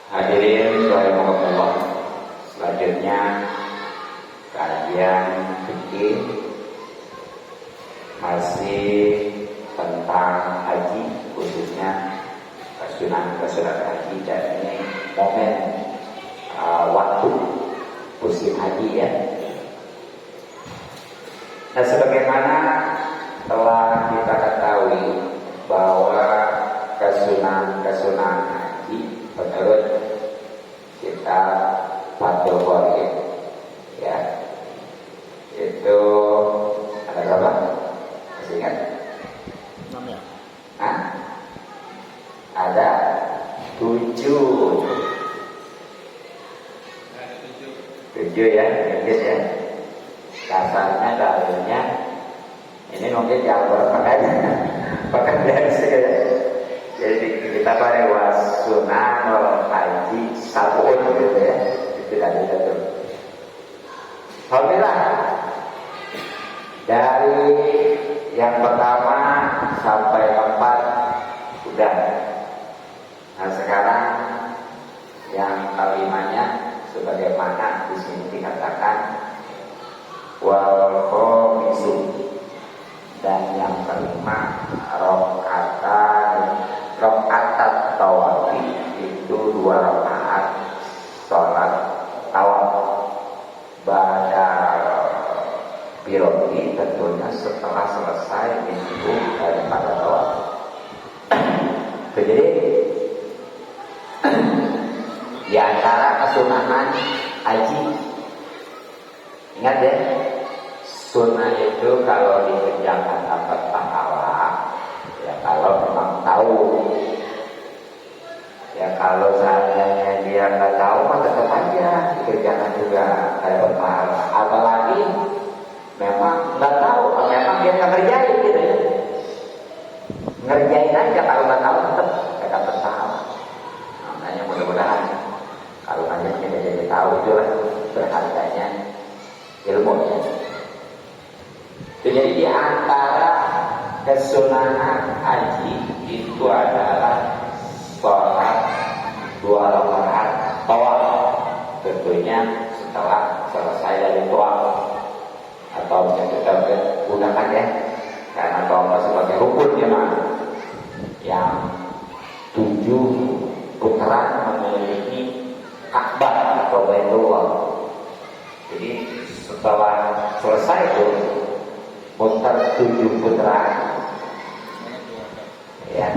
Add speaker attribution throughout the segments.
Speaker 1: Hadirin rahimakumullah, selanjutnya kajian fikih masih tentang haji, khususnya kesunahan haji, dan ini momen waktu musim haji ya. Nah, sebagaimana telah kita ketahui bahwa kesunahan haji menurut kita Fathul Qorib ya, itu ada berapa? Masih ingat?
Speaker 2: 6 ya?
Speaker 1: Hah? Ada 7 ya, mungkin ya. Kasarnya dalilnya ini mungkin jawab pekerjaan saya. Jadi kita pada wasunanul haji sabun gitu ya, itu tidak ada. Alhamdulillah, dari yang pertama sampai 4 sudah. Nah, sekarang yang kelimanya sebagaimana di sini dikatakan wal khamisu, dan yang kelima rakaat tawafi, itu 2 rakaat sholat tawaf pada biroti, tentunya setelah selesai itu daripada tawaf. Jadi di antara kesunahan haji, ingat ya, sunnah itu kalau dikerjakan dapat pahala ya, kalau memang tahu ya. Kalau seandainya dia nggak tahu mah tetap aja dikerjakan juga dapat pahala. Apalagi memang nggak tahu, memang dia nggak kerjain gitu ya, ngerjain aja, kalau nggak tahu tetap dapat pahala. Makanya mudah-mudahan kalau aja kita jadi tahu, itulah berharganya ilmu ya. Jadi di antara kesunahan haji itu adalah sholat 2 rakaat tawaf, tentunya setelah selesai dari tawaf, atau yang kita gunakan ya, karena tawaf sebagai rukun ya, yang 7 putaran memiliki Ka'bah atau Baitullah. Jadi setelah selesai itu muter 7 putaran ya,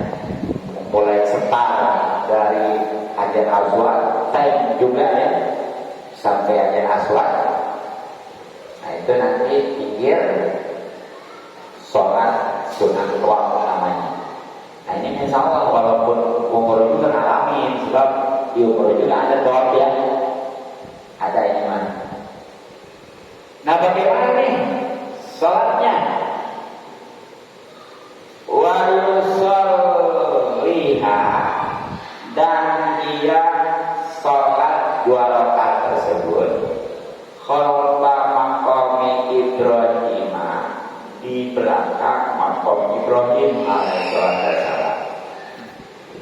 Speaker 1: mulai start dari Hajar Aswad, time juga ya, sampai Hajar Aswad. Nah, itu nanti pinggir sholat sunnah tawaf namanya. Nah, ini insya Allah walaupun umur juga ngalamin, sebab di umur juga ada tawaf ya, ada ini mah. Nah, bagaimana nih sholatnya? Wa yusolliha, dan dia sholat 2 rakaat tersebut khalfa maqami Ibrahim, di belakang maqam Ibrahim alaihissalam.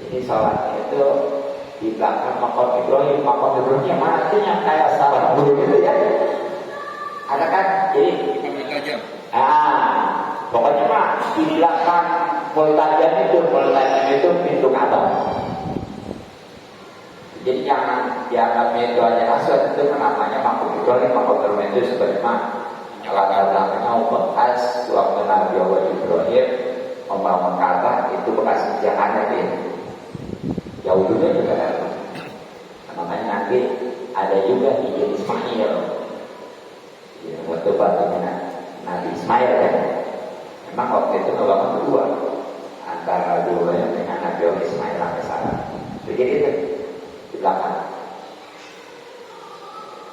Speaker 1: Jadi sholatnya itu di belakang maqam Ibrahim. Maqam Ibrahim mana itu yang kayak salah dulu gitu ya, ada kan? Jadi pokoknya mah di belakang multajam itu pintu Ka'bah. Jadi jangan dianggapnya itu hanya asal, itu namanya maqam Ibrahim. Maqam Ibrahim itu sebenarnya latar belakangnya bekas waktu Nabi Allah Ibrahim membangun Ka'bah, itu bekas jahannya dia. Jauh juga ada. Namanya nanti ada juga di Ismail. Ya, waktu bagaimana Nabi Ismail ya, memang waktu itu ngebangun kedua antara dulu yang dengan Nabi Ismail alaihissalam. Jadi itu di belakang.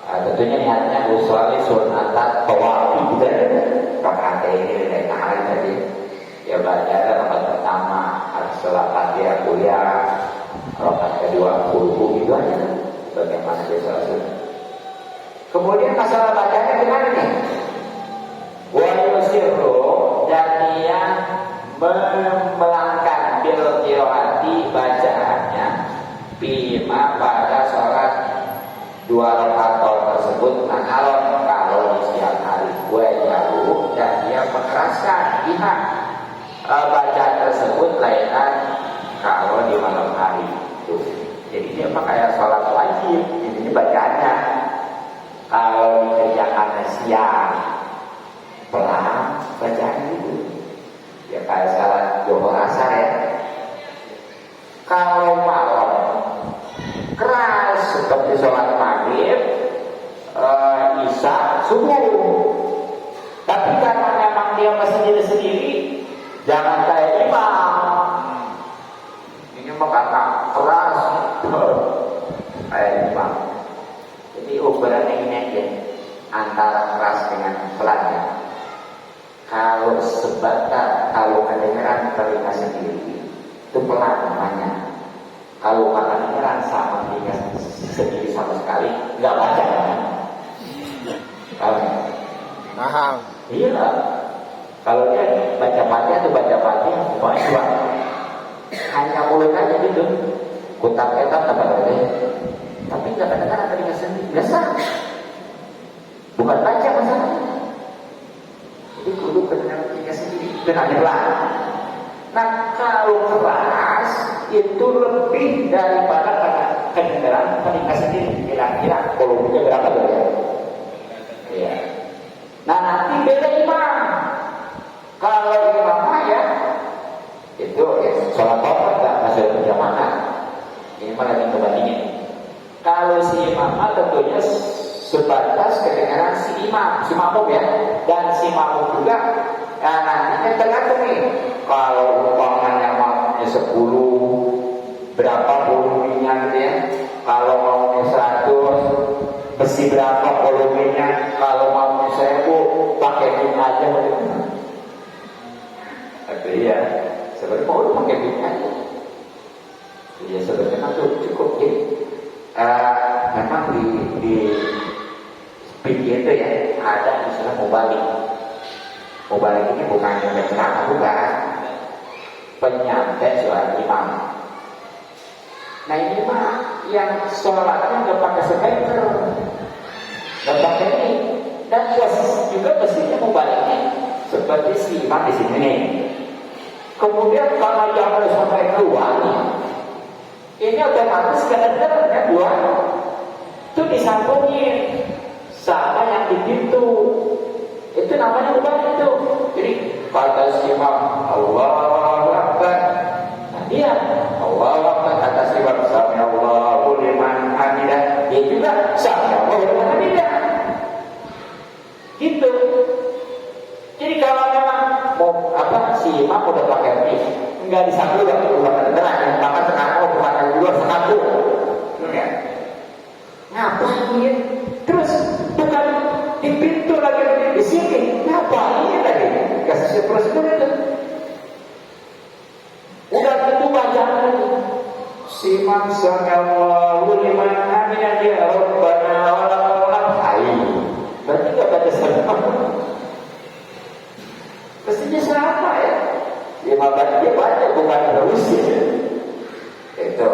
Speaker 1: Tentunya niatnya usolli sunnatan tawafi gitu ya. Rakaat ini dari tahari tadi ya, baca rakaat pertama setelah Fatihah kuliah, rakaat kedua kuruku gitu aja, bagaimana dia sholat sunnah. Kemudian masalah bacanya gimana nih? Wa yusirru, dan dia melangkah bil qiraati, bacaannya fi diterima pada sholat 2 rakaat tersebut. Nah kalau di siang hari gue jauh dan dia mengeraskan, ingat bacaan tersebut lainan kalau di malam hari tuh. Jadi dia kayak sholat wajib, ini bacaannya. Kalau dikerjakan siang pelan bacaan itu ya kayak sholat zuhur asar ya. Kalau malam keras seperti sholat maghrib, isya, subuh. Tapi karena memang dia masih sendiri-sendiri, jangan kayak imam. Ini mah kata keras kayak imam. Jadi ukurannya ini aja, antara keras dengan pelan ya. Kalau sebatas kalau kedengeran telinga sendiri itu pelan namanya. Kalau kedengeran sama telinga sendiri sama sekali nggak baca.
Speaker 2: Mahal.
Speaker 1: Iya. Kalau dia baca tuh baca cuma hanya mulut aja gitu. Kutak-kutak apa-apa. Tapi nggak kedengeran telinga sendiri. Biasa. Bukan baca masalahnya. Jadi kudu kedengeran telinga sendiri. Dengan pelan. Nah kalau keras itu lebih daripada kedengeran telinga sendiri. Kira-kira volumenya berapa ya? Iya. Nah nanti beda imam. Kalau imam ya itu ya sholat tobat nggak masuk berjamaah. Ini malah yang kebandingin. Kalau si imam tentunya sebatas kedengaran si makmum ya, dan si makmum juga. Nah nantinya tergantung nih. Kalau umpamanya makmumnya 10, berapa volumenya gitu ya? Kalau makmumnya 100, besi berapa volumenya? Kalau makmumnya 1000, pakai bin aja begitu. Tapi ya, sebenarnya mau pakai bin aja. Ya sebenarnya tuh cukup ya. Memang di speed itu ya ada istilah mubalik. Mubalik ini bukan yang berceramah, bukan penyampaian soal imam. Nah ini mah yang sholatnya nggak pakai speaker, nggak pakai ini, dan posisi juga mestinya mubaliknya seperti si imam di sini nih. Kemudian kalau jangan sampai keluar nih, ini otomatis kedengeran kan dua itu disambungin sama yang di pintu, itu namanya mubalik itu. Jadi kata si imam Allahu Akbar, nah dia Allahu Akbar, kata si imam sami Allahu liman hamidah, dia juga sami Allahu liman hamidah gitu. Jadi kalau memang mau si imam udah pakai mic, enggak disambung ya udah kedengeran, maka sekarang bukan yang dua satu, ya. Ngapain? Terus bukan di pintu lagi di sini, ngapain lagi? Kasih prosedur itu. Udah tentu bacaan si imam sallallahu liman hamidah ya rabbana wa lakal hamd. Berarti enggak baca salam. Mestinya sama ya. Imam dia baca bukan terus ya. Itu.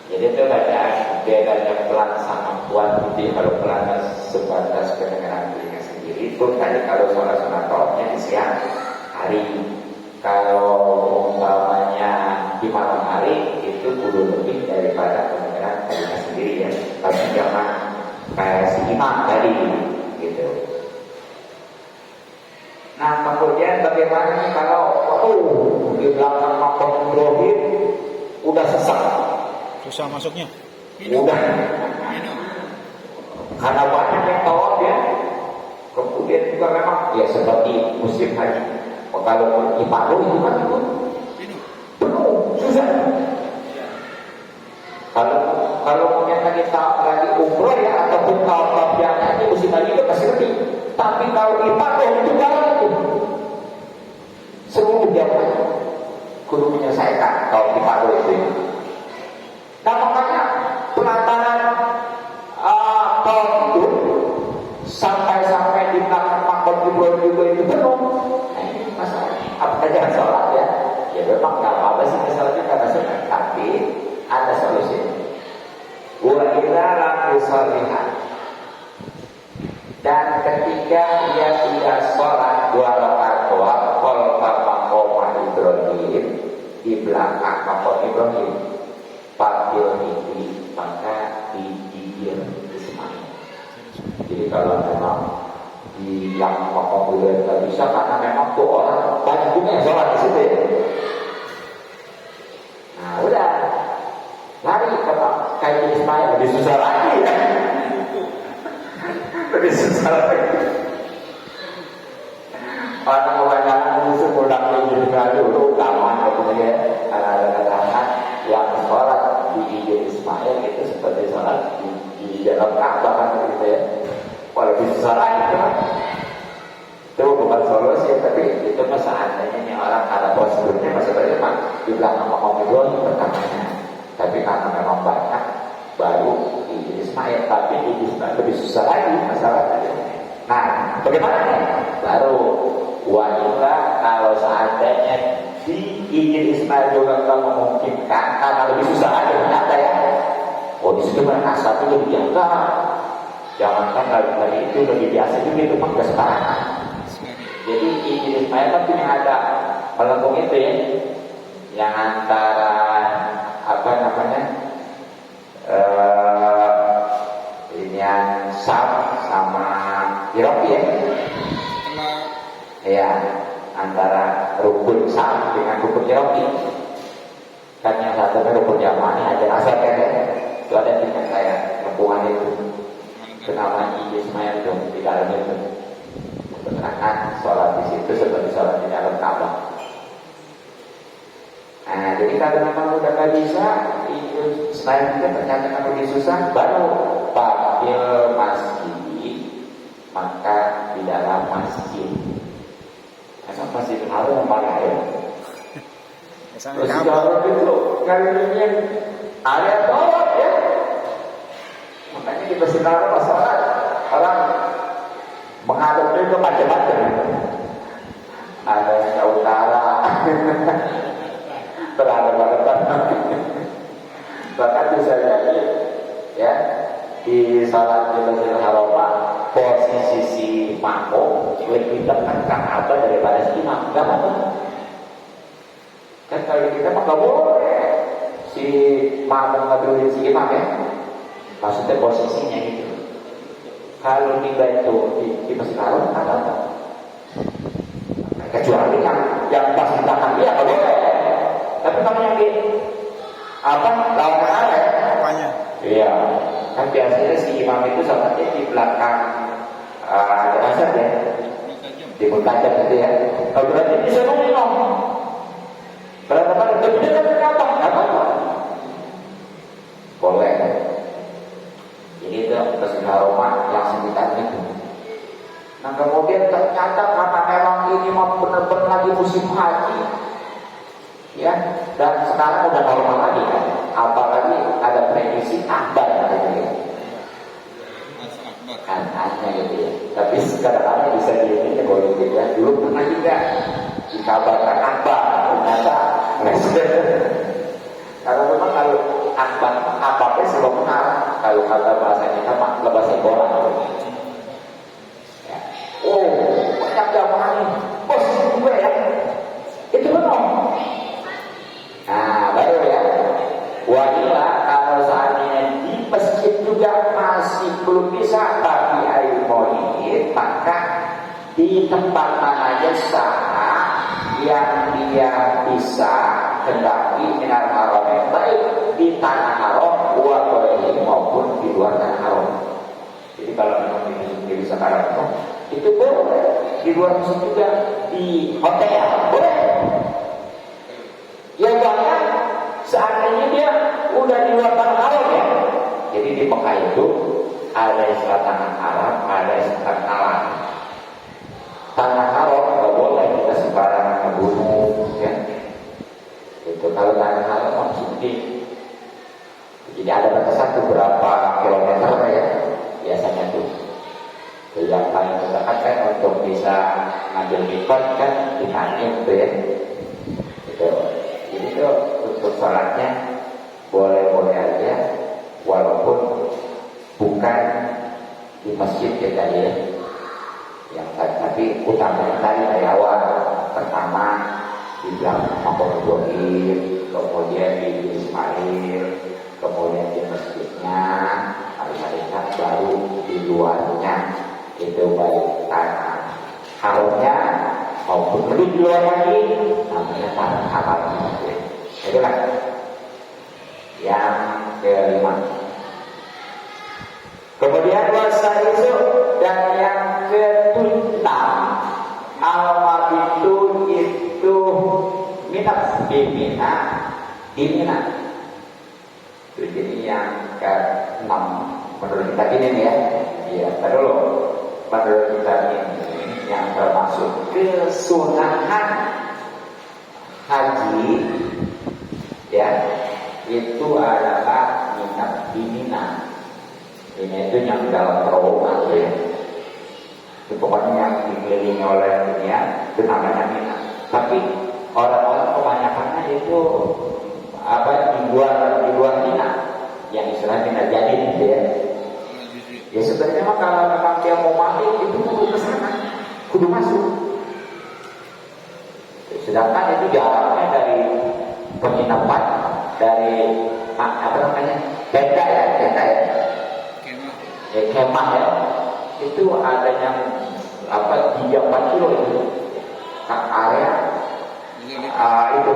Speaker 1: Jadi itu bacaan bedanya pelan sama kuat. Jadi kalau pelan sebatas kedengaran telinga sendiri itu tadi kalau sholat sunat rawatibnya di siang hari. Kalau umpamanya di malam hari itu kudu lebih daripada kedengaran telinga sendiri ya. Tapi jangan kayak si imam tadi gitu. Nah kemudian bagaimana nih kalau di belakang makam Ibrahim udah sesak,
Speaker 2: susah masuknya.
Speaker 1: Udah karena banyak yang tawaf ya. Kemudian juga memang ya seperti musim haji. Kalau di Palu itu kan itu penuh, susah. Kalau mungkin lagi umroh ya ataupun tawaf biasa ini musim haji itu pasti lebih. Tapi kalau di Palu itu galak itu seluruh jamaah kudu menyelesaikan kalau di Palu itu. Nah makanya pelataran tawaf itu sampai di belakang makam Ibrahim juga itu penuh. Nah ini masalah. Apa jangan sholat ya? Ya memang nggak apa-apa sih misalnya karena sunnah, tapi sholihan. Dan ketika dia sudah sholat 2 rakaat khalfa maqam Ibrahim, di belakang maqam Ibrahim, Fadil ini maka digigir Ismail. Jadi kalau memang di yang maqam Ibrahim tidak bisa, karena memang tuh orang banyak juga yang sholat di situ ya. Nah udah lari ke kayak Ismail, lebih susah lagi ya. Lebih susah lagi. Orang-orang itu pulang ke dulu gaman kemudian ada katakan yang sholat di Ijin Ismail itu seperti sholat di dalam Ka'bah kan gitu ya. Lebih susah lagi kan. Itu bukan solusi, tapi itu mah seandainya orang ada prosedurnya masih banyak di belakang maqam Ibrahim pertamanya. Tapi karena memang banyak baru di Ismail, tapi di Ismail lebih susah lagi masalahnya. Nah, bagaimana nih? Baru wanita kalau seandainya di Ijin Ismail juga nggak memungkinkan karena lebih susah lagi ternyata ya. Oh di situ mereka satu lebih jaga. Jangankan dari itu lebih biasa juga itu mah nggak sembarangan. Jadi Ijin Ismail kan punya ada melengkung itu ya, yang antara apa namanya ini yang Sam sama Irak ya. Ya, antara rukun Sam dengan rukun Irak. Kan yang satunya rukun Yamani ada asal kan ya. Itu ada di saya lengkungan itu. Kenapa Ijin Ismail itu di dalam itu. Menerangkan sholat di situ seperti sholat di dalam Ka'bah. Nah, jadi kalau memang udah nggak bisa, itu selain itu ternyata kan lebih susah, baru panggil masjid, maka di dalam masjid. Karena masjid Haram yang paling air. Terus di dalam itu kali ini area tolak ya. Makanya di masjid Haram masalah orang menghadapnya itu macam-macam. Ada yang ke utara, berhadapan-hadapan. Bahkan bisa jadi ya di salat di Masjidil Haram posisi si makmum lebih dekat ke Ka'bah daripada si imam. Gak apa-apa. Kan kalau kita mah gak boleh si makmum ngadulin si imam ya. Maksudnya posisinya gitu. Kalau tiba itu di Masjidil Haram apa? Kecuali yang pas di belakang dia kalau boleh. Tapi kalau yang di apa lawan arah
Speaker 2: Apanya?
Speaker 1: iya kan biasanya si imam itu sholatnya di belakang jenazah ya, di muntajat gitu ya. Kalau berarti bisa ngomong berapa lebih dekat ke Ka'bah nggak apa-apa, boleh. Jadi itu Masjidil Haram yang sekitarnya itu. Nah kemudian ternyata karena memang ini mau benar-benar lagi musim haji ya, dan sekarang udah normal lagi kan, apalagi ada prediksi akbar gitu ya, kan hanya gitu ya. Tapi sekarang bisa dilihat boleh gitu ya. Dulu pernah juga dikabarkan akbar, ternyata karena memang kalau akbarnya sebab benar, kalau kata bahasanya sama lebasnya bola. Oh, banyak jamaah nih, bos gue ya, itu benar. Nah, baru ya. Wanita kalau saatnya di masjid juga masih belum bisa bagi air maulid, maka di tempat mana saja yang dia bisa kendaki dengan haram, baik di tanah haram, maupun di luar tanah haram. Jadi kalau memang dia bisa haram itu boleh di luar masjid juga, di hotel boleh. Yang banyak seandainya dia udah di luar tanah haram ya. Jadi di Mekah itu ada istilah tanah haram, ada istilah halal. Tanah haram nggak boleh kita sembarangan ngebunuh ya. Itu kalau tanah haram maksudnya. Jadi ada batasan beberapa kilometer ya biasanya tuh. Yang paling terdekat kan untuk bisa ngambil mikot kan di Tanjung tuh ya. Itu. Jadi itu untuk sholatnya boleh-boleh aja, walaupun bukan masjid kita ya. Yang tapi utamanya tadi dari awal pertama di belakang Makam Ibrahim, kemudian di Ismail, kemudian di masjidnya, hari-harinya baru di luarnya itu baik tanah harumnya maupun lebih di luar lagi namanya tanah halal. Itulah yang kelima. Kemudian wasa itu dan yang keenam al-mabitu itu minat di Mina. Jadi yang keenam menurut kita ini ya, ya dulu menurut kita ini yang termasuk kesunahan haji ya itu adalah minat di Mina. Ini itu yang dalam terowongan ya. Itu pokoknya yang dikelilingi oleh dunia itu namanya Mina. Tapi orang-orang kebanyakannya itu di luar Mina, yang istilah Mina jadi gitu ya. Ya sebenarnya mah kalau memang dia mau mati itu kudu ke sana, kudu masuk. Sedangkan itu jaraknya dari penginapan dari tenda ya. Kemah ya, itu ada yang 3-4 kilo itu area itu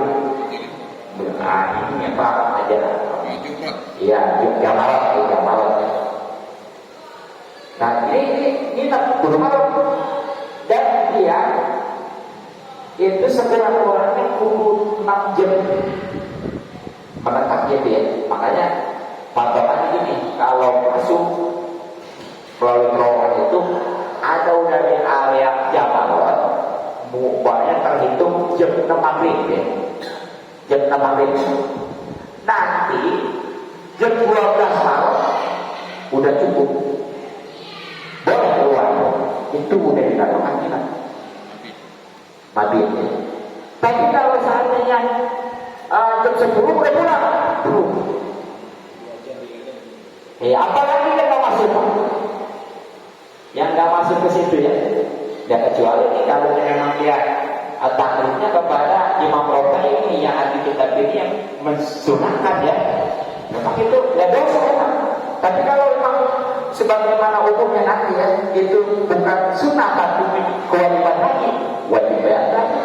Speaker 1: ini apa aja iya Jamarat. Nah ini kudu malam dan dia itu segera keluarnya kudu 6 jam menetapnya dia. Makanya patokannya gini, kalau masuk melalui terowongan itu ada dari area Jamarat, mukanya terhitung jam 6 maghrib ya. Jam 6 maghrib. Nanti jam 12 malam udah cukup. Boleh keluar. Itu udah dikatakan kita. Maghrib ya. Tapi kalau seandainya jam 10 udah pulang, belum. Apalagi yang nggak masuk, yang nggak masuk ke situ ya. Ya kecuali ini kalau memang dia taklidnya kepada Imam Rokai ini yang ahli kitab ini yang mensunahkan ya. Memang itu ya dosa memang. Tapi kalau memang sebagaimana hukumnya nanti ya, itu bukan sunnah tapi kewajiban lagi, wajib bayar lagi.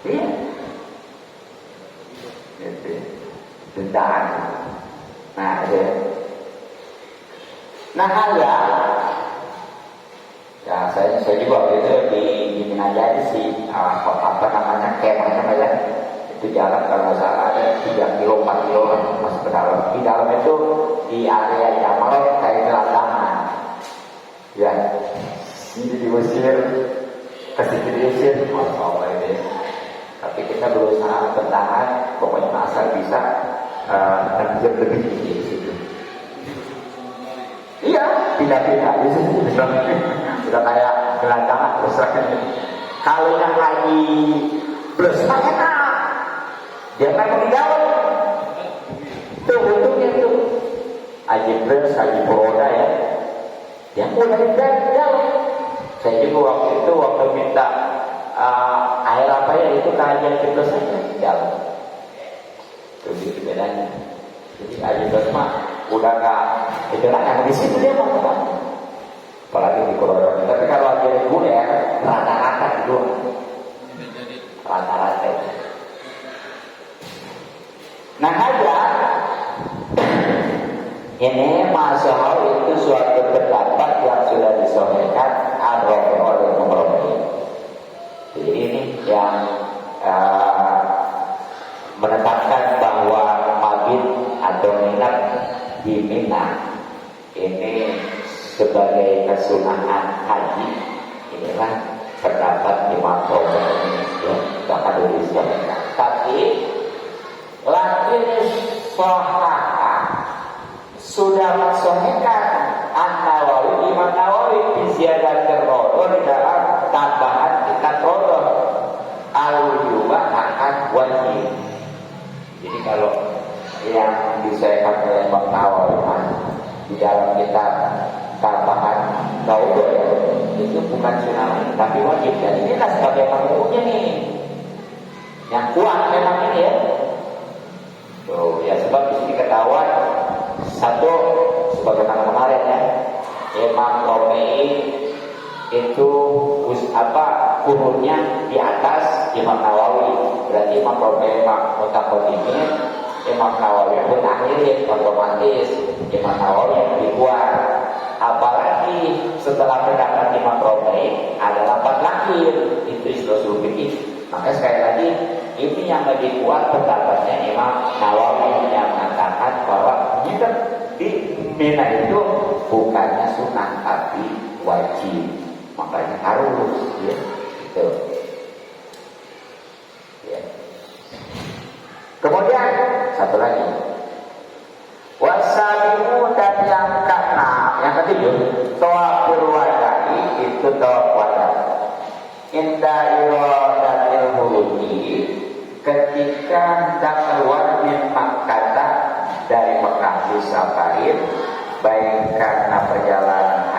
Speaker 1: Iya. Dendaan. Nah, ya. Nah, ya saya juga waktu itu di Mina Jadi sih kemahnya ya. Itu jalan kalau nggak salah ada 3 kilo 4 kilo masuk ke dalam. Di dalam itu di area Jamarat kayak gelandangan. Ya, ini diusir, kasih diusir, masya Allah ini. Tapi kita berusaha bertahan, pokoknya asal bisa 6 jam lebih di situ. Iya, tidak di situ sudah kayak gelandangan terus terang. Kalau yang lagi plus enak, dia kan di dalam. Tuh untungnya tuh, Haji plus, Haji Poroda ya, dia mulai dari dalam. Saya juga waktu minta air apa ya itu kajian plus saja di dalam. Itu gitu bedanya. Jadi Haji plus mah udah nggak itu lah yang di situ dia mau apa? Apalagi di koridor. Tapi kalau lagi reguler rata-rata itu rata-rata. Nah ini masalah itu suatu pendapat yang sudah disahihkan oleh Imam Rabi. Jadi ini yang menetapkan bahwa mabit atau minat di Mina ini sebagai kesunahan haji. Inilah pendapat Imam Rabi ya, bahkan disahihkan. Tapi lakin sudah mensahihkan An-Nawawi, Imam Nawawi di ziyadatir rodor dalam tambahan kitab rodor al-wujubah akan wajib. Jadi kalau yang disahihkan oleh Imam Nawawi di dalam kitab tambahan tawadhu ya, itu bukan sunnah tapi wajib. Dan inilah sebagai makmumnya nih yang kuat memang ini ya. Tuh ya, sebab bisa diketahui satu sebagaimana kemarin ya, Imam Rafi'i itu kurunnya di atas Imam Nawawi. Berarti Imam Rafi'i mutaqaddimin, Imam Nawawi pun akhirin, otomatis Imam Nawawi yang lebih kuat. Apalagi setelah pendapat Imam Rafi'i adalah akhir, itu istilah fikih. Maka sekali lagi ini yang lebih kuat pendapatnya Imam Nawawi yang mengatakan bahwa jika di Mina itu bukannya sunnah tapi wajib, makanya harus ya, gitu. Ya. Kemudian satu lagi, wasabimu, dan yang keenam, yang ketujuh, tawaful wada'i, itu tawaf wada. Inda iradatil huluki, ketika hendak keluar min Makkah, dari Mekah safarin, baik karena perjalanan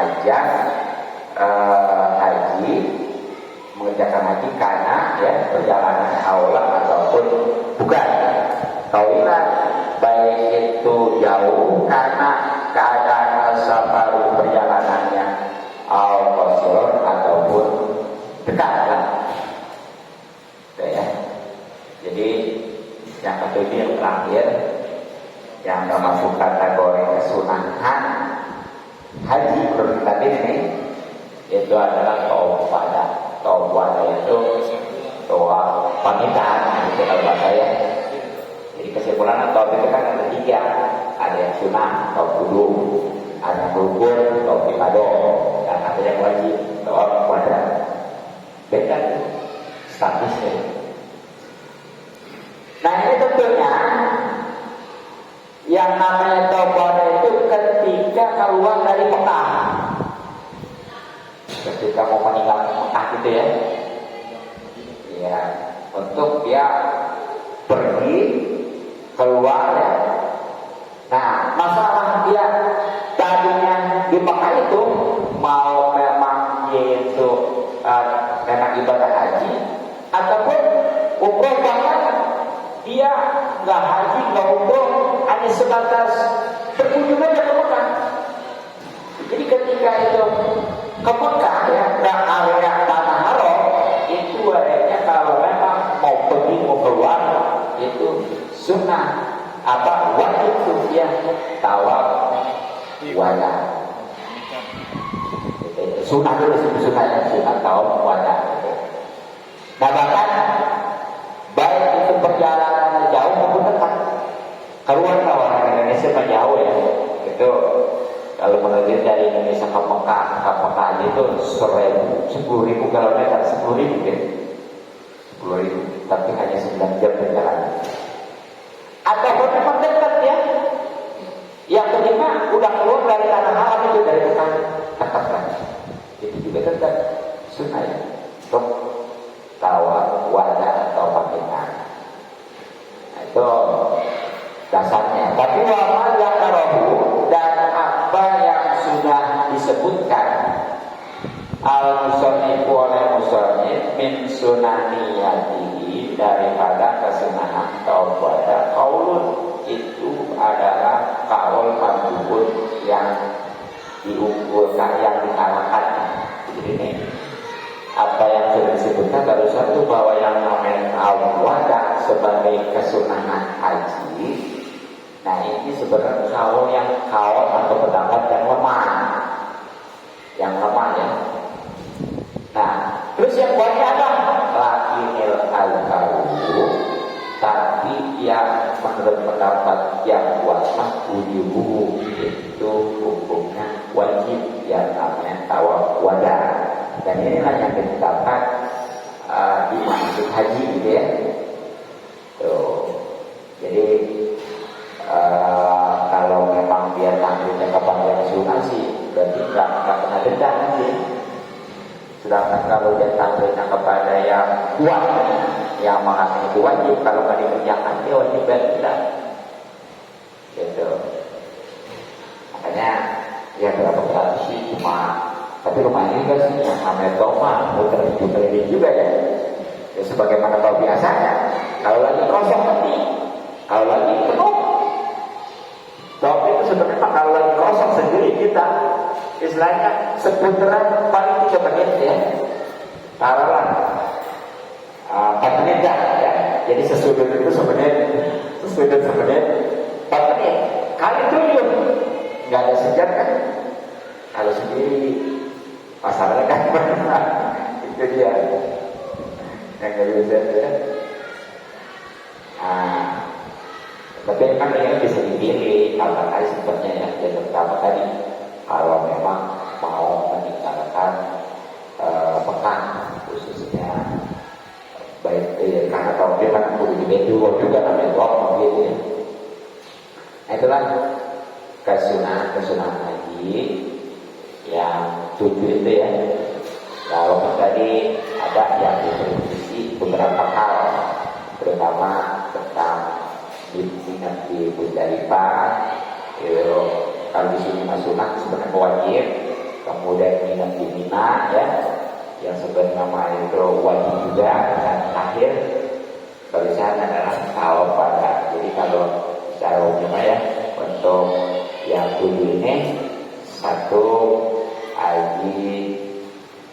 Speaker 1: haji, mengerjakan haji karena ya perjalanan awal ataupun bukan. Kaulah baik itu jauh karena keadaan safaru perjalanannya al-qasr ataupun dekat lah. Ya. Jadi yang ketujuh yang terakhir yang termasuk kategori kesunahan haji berarti ini itu adalah tawaf wada. Tawaf wada itu tawaf pamitan itu kalau bahasa ya. Jadi kesimpulan tawaf itu kan ada tiga, ada yang sunah atau kudu, ada yang rukun atau ibadah, dan ada yang wajib tawaf wada. Beda tuh statusnya. Nah ini tentunya yang namanya tawaf itu ketika keluar dari Mekah, ketika mau meninggalkan Mekah gitu ya, ya untuk dia pergi keluar ya. Nah masalah dia tadinya di Mekah itu mau memang yaitu memang ibadah haji ataupun umroh, bahkan dia nggak haji nggak umroh, hanya sebatas berkunjung aja ke Mekah. Jadi ketika itu ke Mekah ya, ke area tanah haram, itu akhirnya kalau memang mau pergi mau keluar itu sunnah wajib tuh ya tawaf wada. Sunnah dulu sunnah tawaf wada. Nah bahkan baik itu perjalanan jauh maupun dekat, keluar orang Indonesia kan jauh ya, itu kalau menuju dari Indonesia ke Mekah itu 10.000 kilometer, 10.000 ya, 10.000, tapi hanya 9 jam perjalanan. Ataupun memang dekat ya, yang kedua udah keluar dari tanah haram itu dari Mekah dekat lagi, itu juga dekat sunnah ya, untuk tawaf wada atau pamitan. Nah, itu dasarnya. Tapi wama yakarahu, dan apa yang sudah disebutkan al-musannifu oleh musannif min sunaniyatihi, daripada kesunahan tawaf wada, qaulun, itu adalah qaul mandhubun yang diunggulkan, yang dikalahkan. Jadi ini apa yang sudah disebutkan barusan itu, bahwa yang namanya wada sebagai kesunahan haji. Nah ini sebenarnya kaul atau pendapat yang lemah ya. Nah terus yang kuatnya apa? Lakinil al-kaulu, tapi yang menurut pendapat yang kuat wujubu, itu hukumnya wajib yang namanya tawaf wada. Dan inilah yang ditetapkan di manasik haji gitu ya. Tuh. Jadi kalau memang dia tampilnya kepada yang sunnah sih, berarti nggak kena denda nanti. Sedangkan kalau dia tampilnya kepada yang kuat, yang mengatakan itu wajib, kalau nggak dikerjakan dia wajib bayar denda. Gitu. Makanya Ya berapa kali sih cuma, tapi lumayan juga sih yang namanya doma muter keliling juga ya. Ya sebagaimana kau biasanya, kalau lagi kosong nanti, kalau lagi penuh. Doma itu sebenarnya kalau lagi kosong sendiri kita, istilahnya seputaran paling 3 menit ya. Taruhlah 4 menit ya. Jadi sesudut itu semenit, sesudut semenit 4 menit. Kali 7 nggak ada sejam kan? Kalau sendiri pasarnya kan itu dia yang nggak bisa ya. Tapi memang ini bisa dipilih kalau tadi sebenarnya ya. Yang pertama tadi kalau memang mau meninggalkan pekan khususnya baik karena kalau dia kan perlu dibetul juga namanya doang gitu ya. Nah, itulah kesunahan haji yang 7 itu ya. Kalau tadi ada yang diprediksi beberapa hal, terutama tentang ingat di Musdalifah. Kalau di sini sunah sebenarnya wajib, kemudian ingat di Mina ya, yang sebenarnya itu wajib juga, dan akhir tulisan adalah tawaf pada. Jadi kalau secara umum ya untuk yang 7 ini, 1 haji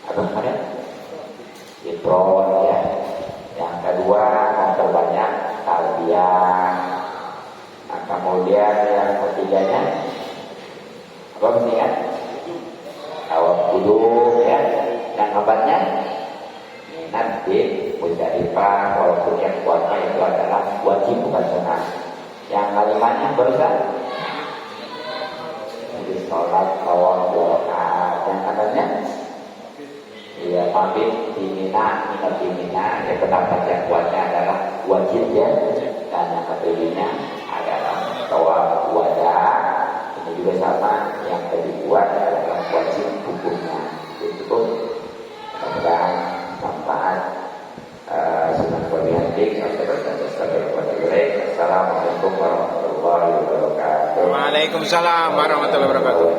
Speaker 1: apa namanya ifrad ya, yang kedua memperbanyak talbiyah, nah, kemudian yang ketiganya apa mesti kan tawaf qudum ya, yang keempatnya minat di Musdalifah, walaupun yang kuatnya itu adalah wajib bukan sunnah. Yang kelimanya barusan di sholat tawaf 2 rakaat. Yang katanya ya mabit di Mina, minat di Mina, ya pendapat yang kuatnya adalah wajib ya. Dan yang ketujuhnya adalah tawaf wada. Ini juga sama, yang lebih kuat adalah wajib hukumnya. Itu pun mudah-mudahan manfaat. Assalamualaikum warahmatullahi wabarakatuh.
Speaker 2: Waalaikumsalam warahmatullahi wabarakatuh.